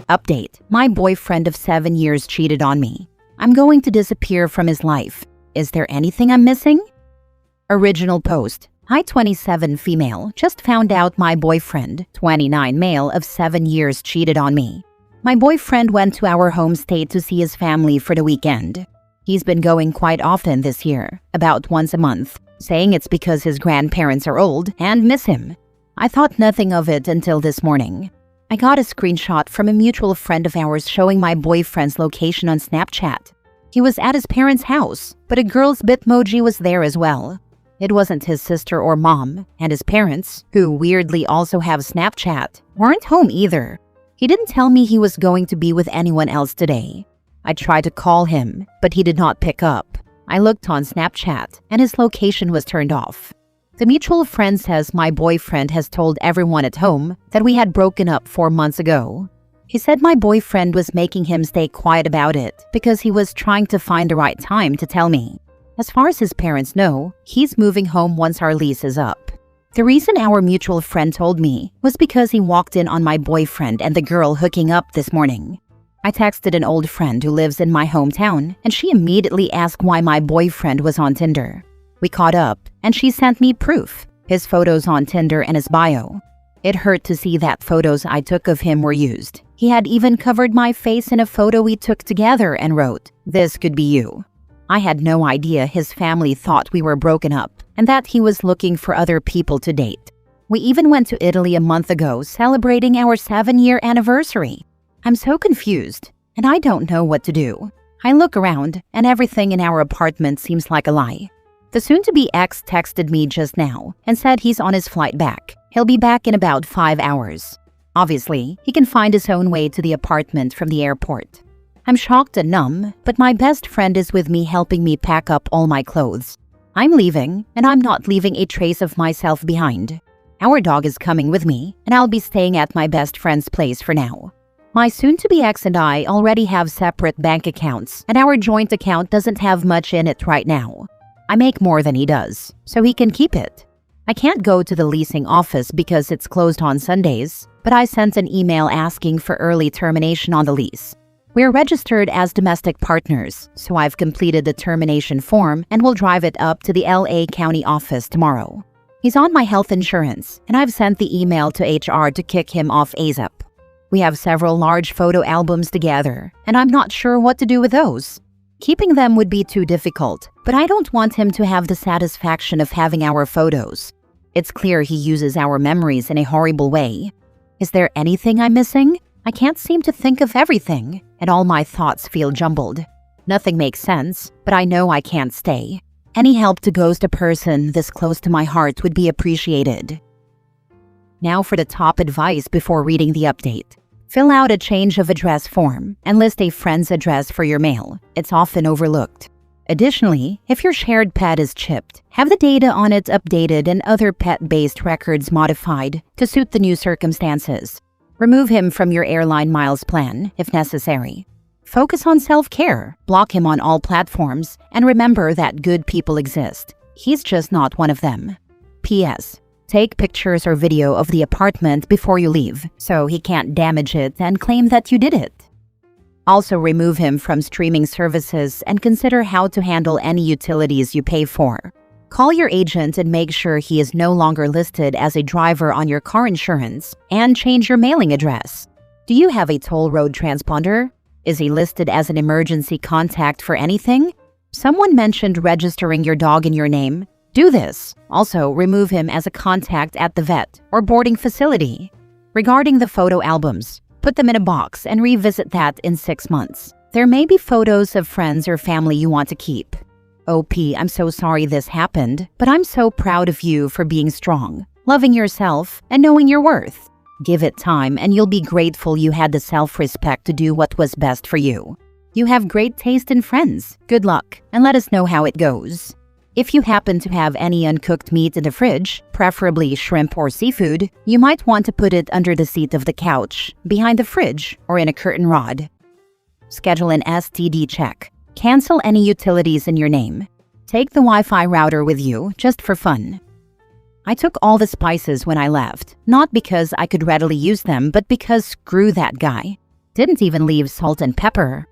Update. My boyfriend of 7 years cheated on me. I'm going to disappear from his life. Is there anything I'm missing? Original post. Hi 27 female, just found out my boyfriend, 29 male of 7 years cheated on me. My boyfriend went to our home state to see his family for the weekend. He's been going quite often this year, about once a month, saying it's because his grandparents are old and miss him. I thought nothing of it until this morning. I got a screenshot from a mutual friend of ours showing my boyfriend's location on Snapchat. He was at his parents' house, but a girl's bitmoji was there as well. It wasn't his sister or mom, and his parents, who weirdly also have Snapchat, weren't home either. He didn't tell me he was going to be with anyone else today. I tried to call him, but he did not pick up. I looked on Snapchat, and his location was turned off. The mutual friend says my boyfriend has told everyone at home that we had broken up 4 months ago. He said my boyfriend was making him stay quiet about it because he was trying to find the right time to tell me. As far as his parents know, he's moving home once our lease is up. The reason our mutual friend told me was because he walked in on my boyfriend and the girl hooking up this morning. I texted an old friend who lives in my hometown, and she immediately asked why my boyfriend was on Tinder. We caught up, and she sent me proof, his photos on Tinder and his bio. It hurt to see that photos I took of him were used. He had even covered my face in a photo we took together and wrote, "This could be you." I had no idea his family thought we were broken up and that he was looking for other people to date. We even went to Italy a month ago celebrating our 7-year anniversary. I'm so confused, and I don't know what to do. I look around, and everything in our apartment seems like a lie. The soon-to-be ex texted me just now and said he's on his flight back. He'll be back in about 5 hours. Obviously, he can find his own way to the apartment from the airport. I'm shocked and numb, but my best friend is with me helping me pack up all my clothes. I'm leaving, and I'm not leaving a trace of myself behind. Our dog is coming with me, and I'll be staying at my best friend's place for now. My soon-to-be ex and I already have separate bank accounts, and our joint account doesn't have much in it right now. I make more than he does, so he can keep it. I can't go to the leasing office because it's closed on Sundays, but I sent an email asking for early termination on the lease. We're registered as domestic partners, so I've completed the termination form and will drive it up to the LA County office tomorrow. He's on my health insurance, and I've sent the email to HR to kick him off ASAP. We have several large photo albums together, and I'm not sure what to do with those. Keeping them would be too difficult, but I don't want him to have the satisfaction of having our photos. It's clear he uses our memories in a horrible way. Is there anything I'm missing? I can't seem to think of everything, and all my thoughts feel jumbled. Nothing makes sense, but I know I can't stay. Any help to ghost a person this close to my heart would be appreciated. Now for the top advice before reading the update. Fill out a change of address form and list a friend's address for your mail. It's often overlooked. Additionally, if your shared pet is chipped, have the data on it updated and other pet-based records modified to suit the new circumstances. Remove him from your airline miles plan, if necessary. Focus on self-care, block him on all platforms, and remember that good people exist. He's just not one of them. P.S. Take pictures or video of the apartment before you leave, so he can't damage it and claim that you did it. Also remove him from streaming services and consider how to handle any utilities you pay for. Call your agent and make sure he is no longer listed as a driver on your car insurance, and change your mailing address. Do you have a toll road transponder? Is he listed as an emergency contact for anything? Someone mentioned registering your dog in your name. Do this. Also, remove him as a contact at the vet or boarding facility. Regarding the photo albums, put them in a box and revisit that in 6 months. There may be photos of friends or family you want to keep. OP, I'm so sorry this happened, but I'm so proud of you for being strong, loving yourself, and knowing your worth. Give it time and you'll be grateful you had the self-respect to do what was best for you. You have great taste in friends. Good luck, and let us know how it goes. If you happen to have any uncooked meat in the fridge, preferably shrimp or seafood, you might want to put it under the seat of the couch, behind the fridge, or in a curtain rod. Schedule an STD check. Cancel any utilities in your name. Take the Wi-Fi router with you, just for fun. I took all the spices when I left, not because I could readily use them, but because screw that guy. Didn't even leave salt and pepper.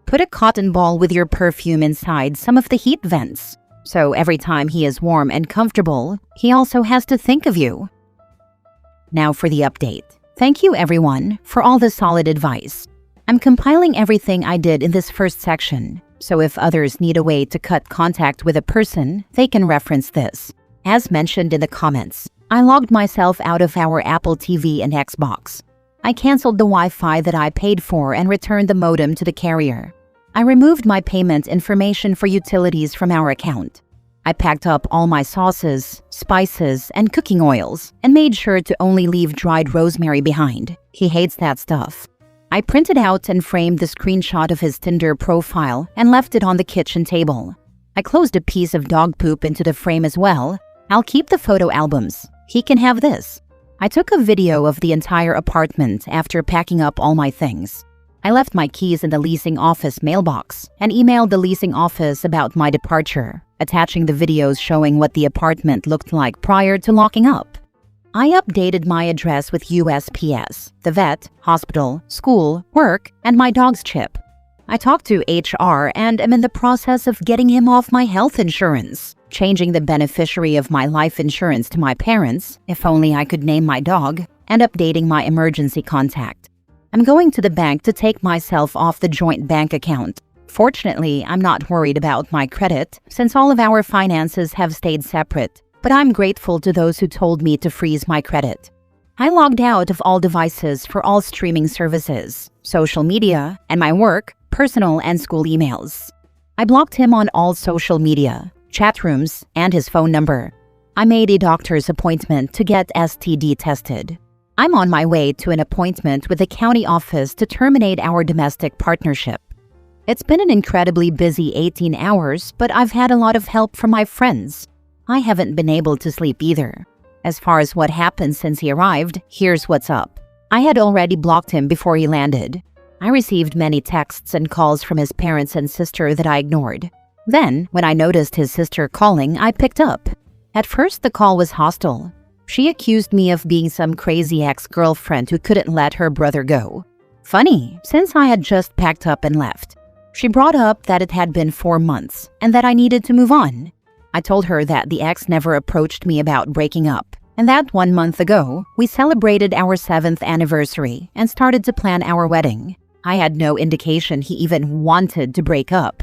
Put a cotton ball with your perfume inside some of the heat vents. So every time he is warm and comfortable, he also has to think of you. Now for the update. Thank you everyone for all the solid advice. I'm compiling everything I did in this first section, so if others need a way to cut contact with a person, they can reference this. As mentioned in the comments, I logged myself out of our Apple TV and Xbox. I canceled the Wi-Fi that I paid for and returned the modem to the carrier. I removed my payment information for utilities from our account. I packed up all my sauces, spices, and cooking oils and made sure to only leave dried rosemary behind. He hates that stuff. I printed out and framed the screenshot of his Tinder profile and left it on the kitchen table. I closed a piece of dog poop into the frame as well. I'll keep the photo albums. He can have this. I took a video of the entire apartment after packing up all my things. I left my keys in the leasing office mailbox and emailed the leasing office about my departure, attaching the videos showing what the apartment looked like prior to locking up. I updated my address with USPS, the vet, hospital, school, work, and my dog's chip. I talked to HR and am in the process of getting him off my health insurance, changing the beneficiary of my life insurance to my parents, if only I could name my dog, and updating my emergency contact. I'm going to the bank to take myself off the joint bank account. Fortunately, I'm not worried about my credit since all of our finances have stayed separate, but I'm grateful to those who told me to freeze my credit. I logged out of all devices for all streaming services, social media, and my work, personal and school emails. I blocked him on all social media, chat rooms, and his phone number. I made a doctor's appointment to get STD tested. I'm on my way to an appointment with the county office to terminate our domestic partnership. It's been an incredibly busy 18 hours, but I've had a lot of help from my friends. I haven't been able to sleep either. As far as what happened since he arrived, here's what's up. I had already blocked him before he landed. I received many texts and calls from his parents and sister that I ignored. Then, when I noticed his sister calling, I picked up. At first, the call was hostile. She accused me of being some crazy ex-girlfriend who couldn't let her brother go. Funny, since I had just packed up and left. She brought up that it had been 4 months and that I needed to move on. I told her that the ex never approached me about breaking up, and that 1 month ago, we celebrated our 7th anniversary and started to plan our wedding. I had no indication he even wanted to break up.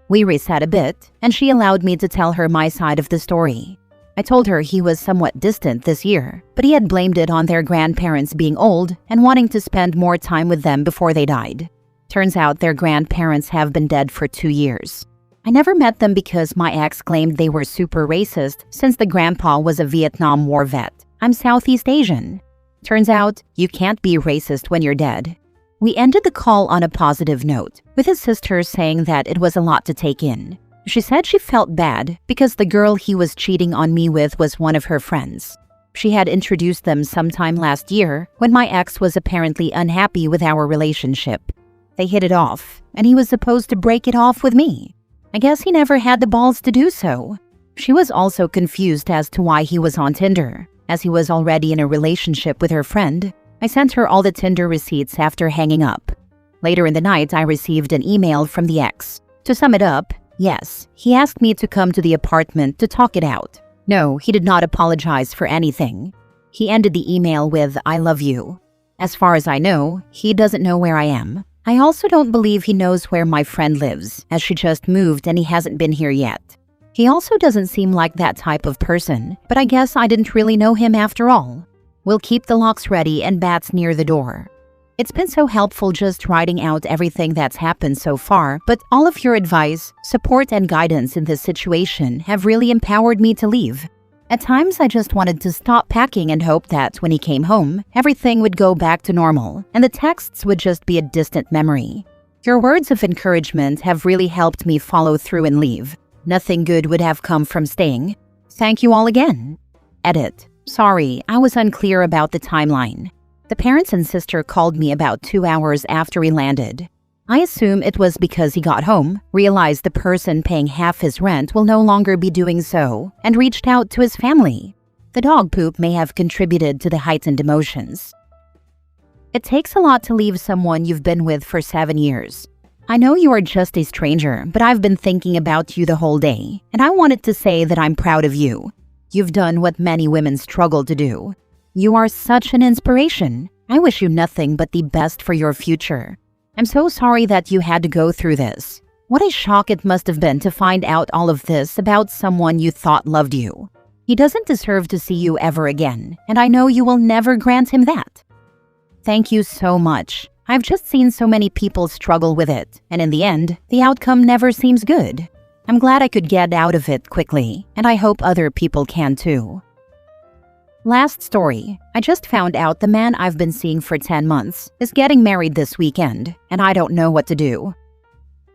We reset a bit, and she allowed me to tell her my side of the story. I told her he was somewhat distant this year, but he had blamed it on their grandparents being old and wanting to spend more time with them before they died. Turns out their grandparents have been dead for 2 years. I never met them because my ex claimed they were super racist since the grandpa was a Vietnam War vet. I'm Southeast Asian. Turns out, you can't be racist when you're dead. We ended the call on a positive note, with his sister saying that it was a lot to take in. She said she felt bad because the girl he was cheating on me with was one of her friends. She had introduced them sometime last year when my ex was apparently unhappy with our relationship. They hit it off, and he was supposed to break it off with me. I guess he never had the balls to do so. She was also confused as to why he was on Tinder, as he was already in a relationship with her friend. I sent her all the Tinder receipts after hanging up. Later in the night, I received an email from the ex. To sum it up, yes, he asked me to come to the apartment to talk it out. No, he did not apologize for anything. He ended the email with, "I love you." As far as I know, he doesn't know where I am. I also don't believe he knows where my friend lives, as she just moved and he hasn't been here yet. He also doesn't seem like that type of person, but I guess I didn't really know him after all. We'll keep the locks ready and bats near the door. It's been so helpful just writing out everything that's happened so far, but all of your advice, support, and guidance in this situation have really empowered me to leave. At times, I just wanted to stop packing and hope that when he came home, everything would go back to normal and the texts would just be a distant memory. Your words of encouragement have really helped me follow through and leave. Nothing good would have come from staying. Thank you all again. Edit. Sorry, I was unclear about the timeline. The parents and sister called me about 2 hours after he landed. I assume it was because he got home, realized the person paying half his rent will no longer be doing so, and reached out to his family. The dog poop may have contributed to the heightened emotions. It takes a lot to leave someone you've been with for 7 years. I know you are just a stranger, but I've been thinking about you the whole day, and I wanted to say that I'm proud of you. You've done what many women struggle to do. You are such an inspiration. I wish you nothing but the best for your future. I'm so sorry that you had to go through this. What a shock it must have been to find out all of this about someone you thought loved you. He doesn't deserve to see you ever again, and I know you will never grant him that. Thank you so much. I've just seen so many people struggle with it, and in the end, the outcome never seems good. I'm glad I could get out of it quickly, and I hope other people can too. Last story. I just found out the man I've been seeing for 10 months is getting married this weekend, and I don't know what to do.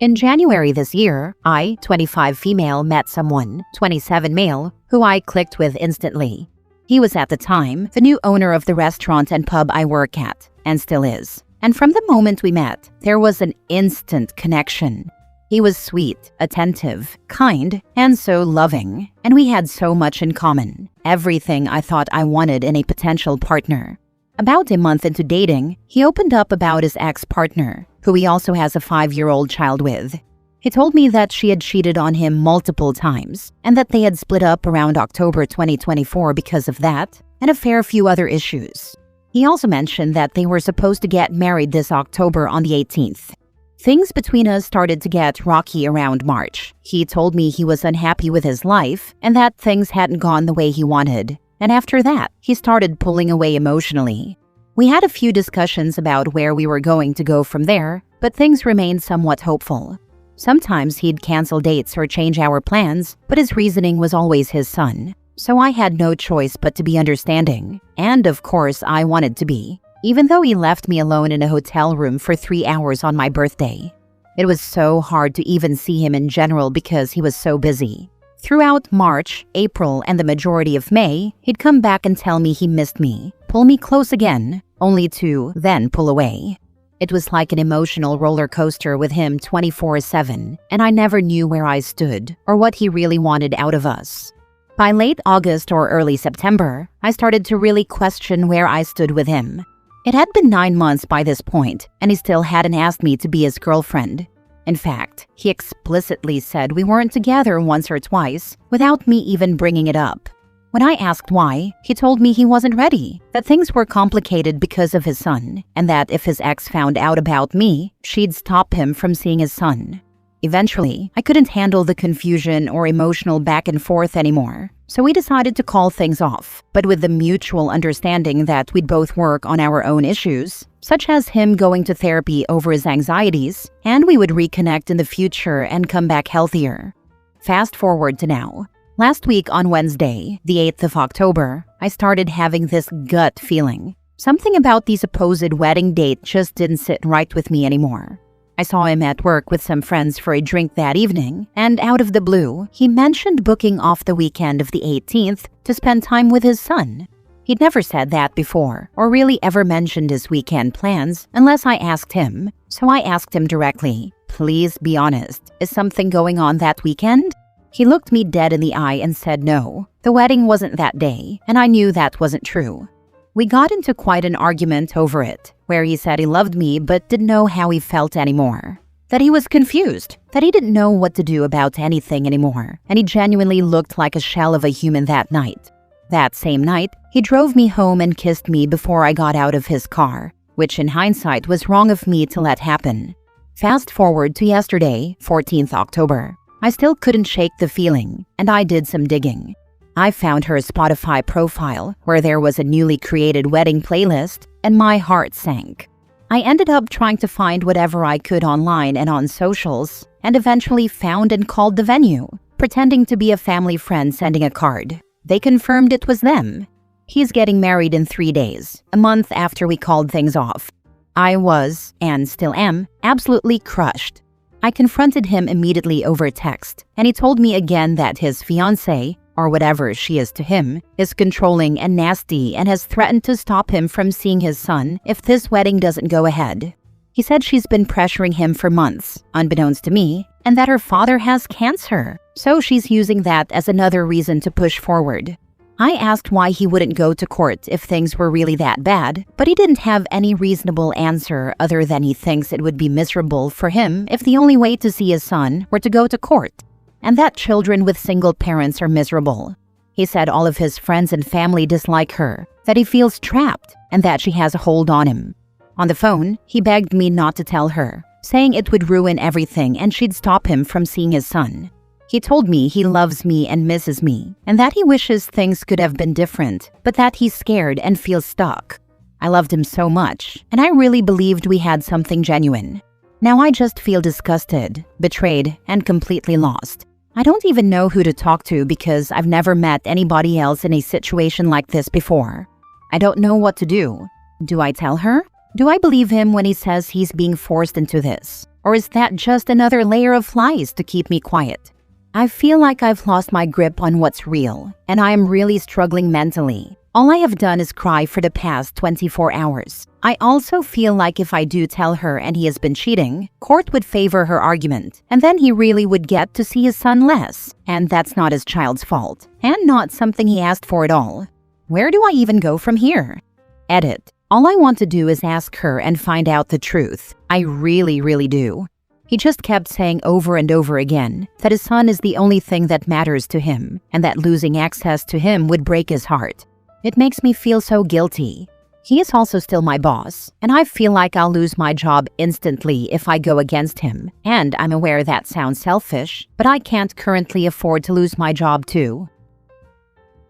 In January this year, I, 25 female, met someone, 27 male, who I clicked with instantly. He was at the time the new owner of the restaurant and pub I work at, and still is. And from the moment we met, there was an instant connection. He was sweet, attentive, kind, and so loving, and we had so much in common. Everything I thought I wanted in a potential partner. About a month into dating, he opened up about his ex-partner, who he also has a 5-year-old child with. He told me that she had cheated on him multiple times, and that they had split up around October 2024 because of that, and a fair few other issues. He also mentioned that they were supposed to get married this October on the 18th. Things between us started to get rocky around March. He told me he was unhappy with his life and that things hadn't gone the way he wanted. And after that, he started pulling away emotionally. We had a few discussions about where we were going to go from there, but things remained somewhat hopeful. Sometimes he'd cancel dates or change our plans, but his reasoning was always his son. So I had no choice but to be understanding. And of course, I wanted to be. Even though he left me alone in a hotel room for 3 hours on my birthday. It was so hard to even see him in general because he was so busy. Throughout March, April, and the majority of May, he'd come back and tell me he missed me, pull me close again, only to then pull away. It was like an emotional roller coaster with him 24/7, and I never knew where I stood or what he really wanted out of us. By late August or early September, I started to really question where I stood with him. It had been 9 months by this point, and he still hadn't asked me to be his girlfriend. In fact, he explicitly said we weren't together once or twice, without me even bringing it up. When I asked why, he told me he wasn't ready, that things were complicated because of his son, and that if his ex found out about me, she'd stop him from seeing his son. Eventually, I couldn't handle the confusion or emotional back and forth anymore, so we decided to call things off, but with the mutual understanding that we'd both work on our own issues, such as him going to therapy over his anxieties, and we would reconnect in the future and come back healthier. Fast forward to now. Last week on Wednesday, the 8th of October, I started having this gut feeling. Something about the supposed wedding date just didn't sit right with me anymore. I saw him at work with some friends for a drink that evening, and out of the blue, he mentioned booking off the weekend of the 18th to spend time with his son. He'd never said that before, or really ever mentioned his weekend plans unless I asked him, so I asked him directly, "Please be honest, is something going on that weekend?" He looked me dead in the eye and said no, the wedding wasn't that day, and I knew that wasn't true. We got into quite an argument over it, where he said he loved me but didn't know how he felt anymore. That he was confused, that he didn't know what to do about anything anymore, and he genuinely looked like a shell of a human that night. That same night, he drove me home and kissed me before I got out of his car, which in hindsight was wrong of me to let happen. Fast forward to yesterday, 14th October. I still couldn't shake the feeling, and I did some digging. I found her Spotify profile, where there was a newly created wedding playlist, and my heart sank. I ended up trying to find whatever I could online and on socials, and eventually found and called the venue, pretending to be a family friend sending a card. They confirmed it was them. He's getting married in 3 days, a month after we called things off. I was, and still am, absolutely crushed. I confronted him immediately over text, and he told me again that his fiancée, or whatever she is to him, is controlling and nasty and has threatened to stop him from seeing his son if this wedding doesn't go ahead. He said she's been pressuring him for months, unbeknownst to me, and that her father has cancer, so she's using that as another reason to push forward. I asked why he wouldn't go to court if things were really that bad, but he didn't have any reasonable answer other than he thinks it would be miserable for him if the only way to see his son were to go to court, and that children with single parents are miserable. He said all of his friends and family dislike her, that he feels trapped, and that she has a hold on him. On the phone, he begged me not to tell her, saying it would ruin everything and she'd stop him from seeing his son. He told me he loves me and misses me, and that he wishes things could have been different, but that he's scared and feels stuck. I loved him so much, and I really believed we had something genuine. Now I just feel disgusted, betrayed, and completely lost. I don't even know who to talk to because I've never met anybody else in a situation like this before. I don't know what to do. Do I tell her? Do I believe him when he says he's being forced into this? Or is that just another layer of lies to keep me quiet? I feel like I've lost my grip on what's real, and I am really struggling mentally. All I have done is cry for the past 24 hours. I also feel like if I do tell her and he has been cheating, court would favor her argument, and then he really would get to see his son less. And that's not his child's fault, and not something he asked for at all. Where do I even go from here? Edit. All I want to do is ask her and find out the truth. I really do. He just kept saying over and over again that his son is the only thing that matters to him, and that losing access to him would break his heart. It makes me feel so guilty. He is also still my boss, and I feel like I'll lose my job instantly if I go against him. And I'm aware that sounds selfish, but I can't currently afford to lose my job too.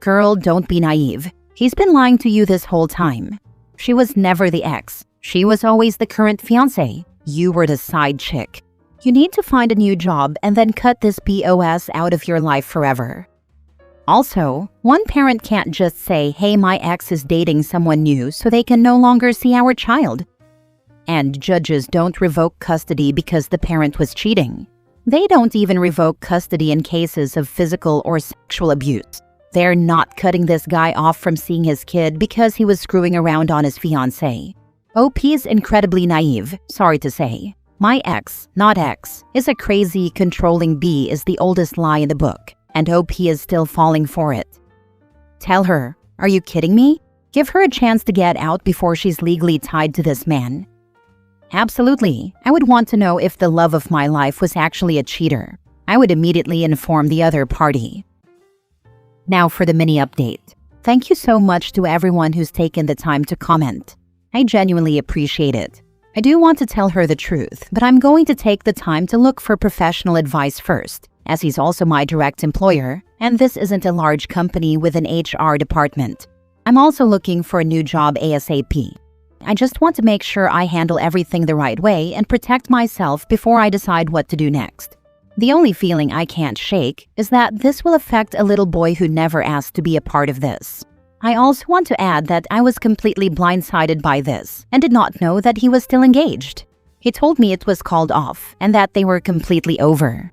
Girl, don't be naive. He's been lying to you this whole time. She was never the ex. She was always the current fiancé. You were the side chick. You need to find a new job and then cut this BOS out of your life forever. Also, one parent can't just say, hey, my ex is dating someone new so they can no longer see our child. And judges don't revoke custody because the parent was cheating. They don't even revoke custody in cases of physical or sexual abuse. They're not cutting this guy off from seeing his kid because he was screwing around on his fiancée. OP is incredibly naive, sorry to say. My ex, not ex, is a crazy, controlling B is the oldest lie in the book, and OP is still falling for it. Tell her, are you kidding me? Give her a chance to get out before she's legally tied to this man. Absolutely, I would want to know if the love of my life was actually a cheater. I would immediately inform the other party. Now for the mini update. Thank you so much to everyone who's taken the time to comment. I genuinely appreciate it. I do want to tell her the truth, but I'm going to take the time to look for professional advice first, as he's also my direct employer, and this isn't a large company with an HR department. I'm also looking for a new job ASAP. I just want to make sure I handle everything the right way and protect myself before I decide what to do next. The only feeling I can't shake is that this will affect a little boy who never asked to be a part of this. I also want to add that I was completely blindsided by this and did not know that he was still engaged. He told me it was called off and that they were completely over.